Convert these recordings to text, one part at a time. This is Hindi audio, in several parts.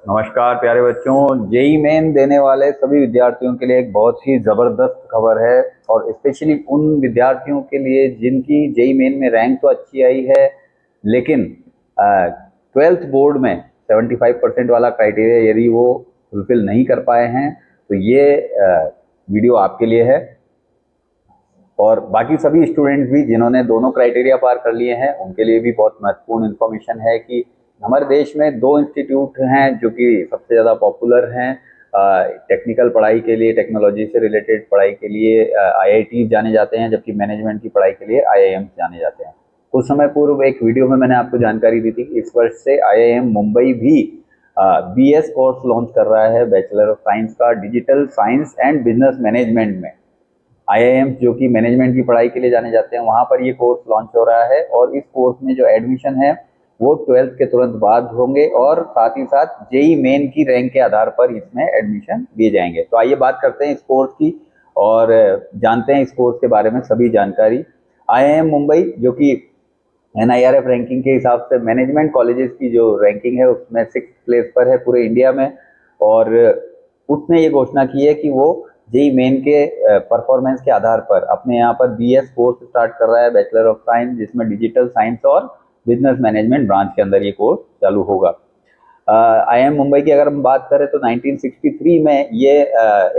नमस्कार प्यारे बच्चों। जेई मेन देने वाले सभी विद्यार्थियों के लिए एक बहुत ही ज़बरदस्त खबर है, और स्पेशली उन विद्यार्थियों के लिए जिनकी जेई मेन में रैंक तो अच्छी आई है, लेकिन 12th बोर्ड में 75% वाला क्राइटेरिया यदि वो फुलफिल नहीं कर पाए हैं तो ये वीडियो आपके लिए है। और बाकी सभी स्टूडेंट्स भी जिन्होंने दोनों क्राइटेरिया पार कर लिए हैं उनके लिए भी बहुत महत्वपूर्ण इन्फॉर्मेशन है कि हमारे देश में दो इंस्टीट्यूट हैं जो कि सबसे ज़्यादा पॉपुलर हैं टेक्निकल पढ़ाई के लिए, टेक्नोलॉजी से रिलेटेड पढ़ाई के लिए आईआईटी जाने जाते हैं, जबकि मैनेजमेंट की पढ़ाई के लिए आईआईएम जाने जाते हैं। कुछ समय पूर्व एक वीडियो में मैंने आपको जानकारी दी थी कि इस वर्ष से आईआईएम मुंबई भी बीएस कोर्स लॉन्च कर रहा है, बैचलर ऑफ साइंस का, digital science and business management में। आईआईएम जो कि मैनेजमेंट की पढ़ाई के लिए जाने जाते हैं, वहां पर ये कोर्स लॉन्च हो रहा है। और इस कोर्स में जो एडमिशन है वो 12th के तुरंत बाद होंगे, और साथ ही साथ जेई मेन की रैंक के आधार पर इसमें एडमिशन दिए जाएंगे। तो आइए बात करते हैं इस कोर्स की और जानते हैं इस कोर्स के बारे में सभी जानकारी। आईआईएम मुंबई जो कि एनआईआरएफ रैंकिंग के हिसाब से मैनेजमेंट कॉलेजेस की जो रैंकिंग है उसमें 6th प्लेस पर है पूरे इंडिया में, और उसने ये घोषणा की है कि वो जेई मेन के परफॉर्मेंस के आधार पर अपने यहाँ पर बीएस कोर्स स्टार्ट कर रहा है, बैचलर ऑफ साइंस, जिसमें डिजिटल साइंस और बिजनेस मैनेजमेंट ब्रांच के अंदर ये कोर्स चालू होगा। आईआईएम मुंबई की अगर हम बात करें तो 1963 में ये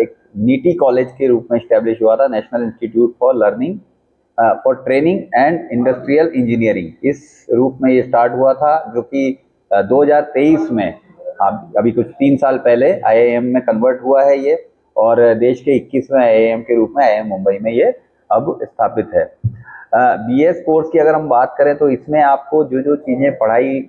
एक नीटी कॉलेज के रूप में स्टैब्लिश हुआ था, national institute for learning for training and industrial engineering. इस रूप में ये स्टार्ट हुआ था, जो कि 2023 में अभी कुछ 3 साल पहले आईआईएम में कन्वर्ट हुआ है ये, और देश के 21वें आईआईएम के रूप में आईआईएम मुंबई में ये अब स्थापित है। बीएस कोर्स की अगर हम बात करें तो इसमें आपको जो जो चीज़ें पढ़ाई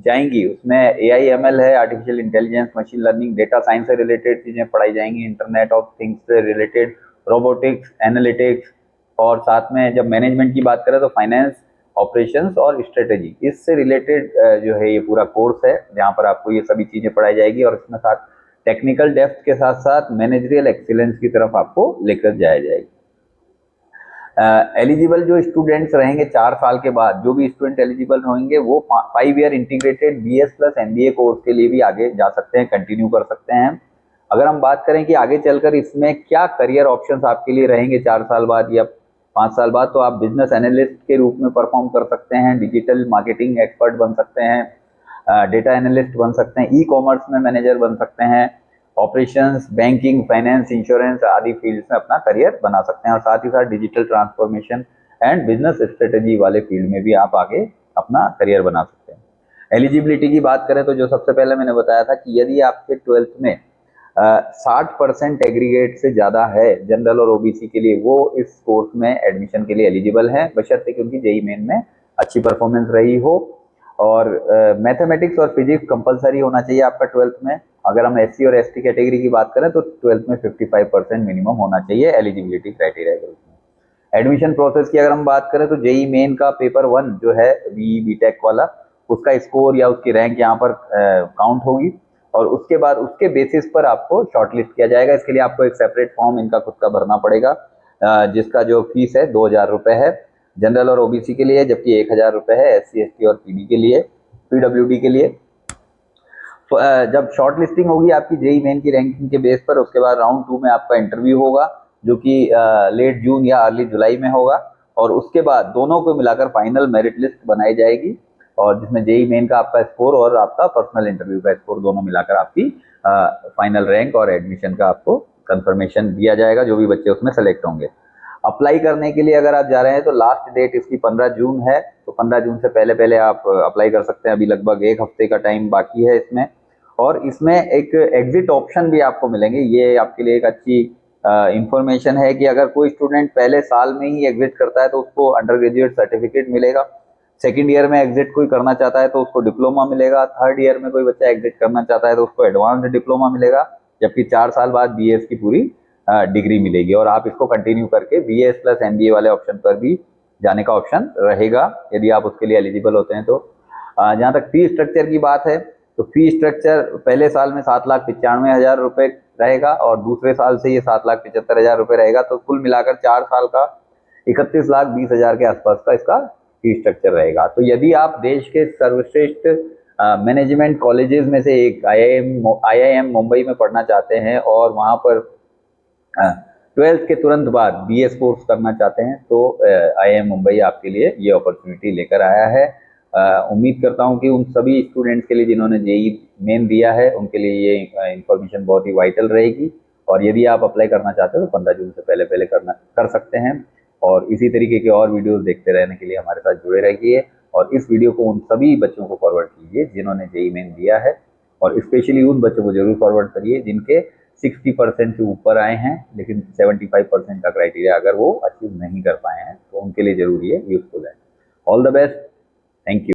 जाएंगी उसमें एआईएमएल है, artificial intelligence, machine learning, data science से रिलेटेड चीज़ें पढ़ाई जाएंगी, इंटरनेट ऑफ थिंग्स से रिलेटेड, रोबोटिक्स, एनालिटिक्स, और साथ में जब मैनेजमेंट की बात करें तो फाइनेंस, ऑपरेशंस और स्ट्रेटेजी, इससे रिलेटेड जो है ये पूरा कोर्स है जहाँ पर आपको ये सभी चीज़ें पढ़ाई जाएगी, और इसमें साथ टेक्निकल डेप्थ के साथ साथ मैनेजरियल एक्सीलेंस की तरफ आपको लेकर जाया जाएगी। एलिजिबल जो स्टूडेंट्स रहेंगे 4 साल के बाद, जो भी स्टूडेंट एलिजिबल होंगे वो 5 year integrated BS plus MBA course के लिए भी आगे जा सकते हैं, कंटिन्यू कर सकते हैं। अगर हम बात करें कि आगे चलकर इसमें क्या करियर ऑप्शंस आपके लिए रहेंगे 4 साल बाद या 5 साल बाद, तो आप बिजनेस एनालिस्ट के रूप में परफॉर्म कर सकते हैं, डिजिटल मार्केटिंग एक्सपर्ट बन सकते हैं, डेटा एनालिस्ट बन सकते हैं, ई कॉमर्स में मैनेजर बन सकते हैं, ऑपरेशंस, बैंकिंग, फाइनेंस, इंश्योरेंस आदि फील्ड्स में अपना करियर बना सकते हैं, और साथ ही साथ digital transformation and business strategy वाले फील्ड में भी आप आगे अपना करियर बना सकते हैं। एलिजिबिलिटी की बात करें तो जो सबसे पहले मैंने बताया था कि यदि आपके 12th में 60% एग्रीगेट से ज़्यादा है जनरल और ओबीसी के लिए, वो इस कोर्स में एडमिशन के लिए एलिजिबल है, बशर्ते कि उनकी जेई मेन में अच्छी परफॉर्मेंस रही हो। और मैथमेटिक्स और फिजिक्स कंपलसरी होना चाहिए आपका 12th में। अगर हम एससी और एसटी कैटेगरी की बात करें तो 12th में 55% मिनिमम होना चाहिए एलिजिबिलिटी क्राइटेरिया के रूप में। एडमिशन प्रोसेस की अगर हम बात करें तो जेई मेन का पेपर 1 जो है बीई बीटेक वाला, उसका स्कोर या उसकी रैंक यहाँ पर काउंट होगी, और उसके बाद उसके बेसिस पर आपको शॉर्टलिस्ट किया जाएगा। इसके लिए आपको एक सेपरेट फॉर्म इनका खुद का भरना पड़ेगा, जिसका जो फीस है 2000 रुपये है जनरल और ओबीसी के लिए, जबकि 1000 रुपये है एससी एसटी और पीडी के लिए, पीडब्ल्यूडी के लिए। तो जब शॉर्ट लिस्टिंग होगी आपकी जेई मेन की रैंकिंग के बेस पर, उसके बाद राउंड 2 में आपका इंटरव्यू होगा जो कि लेट जून या अर्ली जुलाई में होगा, और उसके बाद दोनों को मिलाकर फाइनल मेरिट लिस्ट बनाई जाएगी, और जिसमें जेई मेन का आपका स्कोर और आपका पर्सनल इंटरव्यू का स्कोर दोनों मिलाकर आपकी फाइनल रैंक और एडमिशन का आपको कंफर्मेशन दिया जाएगा, जो भी बच्चे उसमें सेलेक्ट होंगे। अप्लाई करने के लिए अगर आप जा रहे हैं तो लास्ट डेट इसकी 15 जून है, तो 15 जून से पहले पहले आप अप्लाई कर सकते हैं। अभी लगभग 1 हफ्ते का टाइम बाकी है इसमें, और इसमें एक एग्जिट ऑप्शन भी आपको मिलेंगे। ये आपके लिए एक अच्छी इंफॉर्मेशन है कि अगर कोई स्टूडेंट पहले साल में ही एग्जिट करता है तो उसको अंडर ग्रेजुएट सर्टिफिकेट मिलेगा, सेकेंड ईयर में एग्जिट कोई करना चाहता है तो उसको डिप्लोमा मिलेगा, थर्ड ईयर में कोई बच्चा एग्जिट करना चाहता है तो उसको एडवांस्ड डिप्लोमा मिलेगा, जबकि 4 साल बाद बीएस की पूरी डिग्री मिलेगी, और आप इसको कंटिन्यू करके बीएस प्लस एमबीए वाले ऑप्शन पर भी जाने का ऑप्शन रहेगा यदि आप उसके लिए एलिजिबल होते हैं तो। जहाँ तक फी स्ट्रक्चर की बात है तो फी स्ट्रक्चर पहले साल में 7,95,000 रुपये रहेगा, और दूसरे साल से ये 7,75,000 रुपये रहेगा, तो कुल मिलाकर 4 साल का 31,20,000 के आसपास का इसका फी स्ट्रक्चर रहेगा। तो यदि आप देश के सर्वश्रेष्ठ मैनेजमेंट कॉलेजेस में से एक आईआईएम मुंबई में पढ़ना चाहते हैं और वहाँ पर 12th के तुरंत बाद बीएस कोर्स करना चाहते हैं, तो आईआईएम मुंबई आपके लिए ये अपॉर्चुनिटी लेकर आया है। उम्मीद करता हूँ कि उन सभी स्टूडेंट्स के लिए जिन्होंने जेई मेन दिया है, उनके लिए ये इंफॉर्मेशन बहुत ही वाइटल रहेगी। और यदि आप अप्लाई करना चाहते हो तो 15 जून से पहले पहले कर सकते हैं। और इसी तरीके के और वीडियोस देखते रहने के लिए हमारे साथ जुड़े रहिए और इस वीडियो को उन सभी बच्चों को फॉरवर्ड कीजिए जिन्होंने जेई मेन दिया है, और स्पेशली उन बच्चों को जरूर फॉरवर्ड करिए जिनके 60% से ऊपर आए हैं लेकिन 75% का क्राइटेरिया अगर वो अचीव नहीं कर पाए हैं, तो उनके लिए जरूर ये यूजफुल है। All the best. Thank you.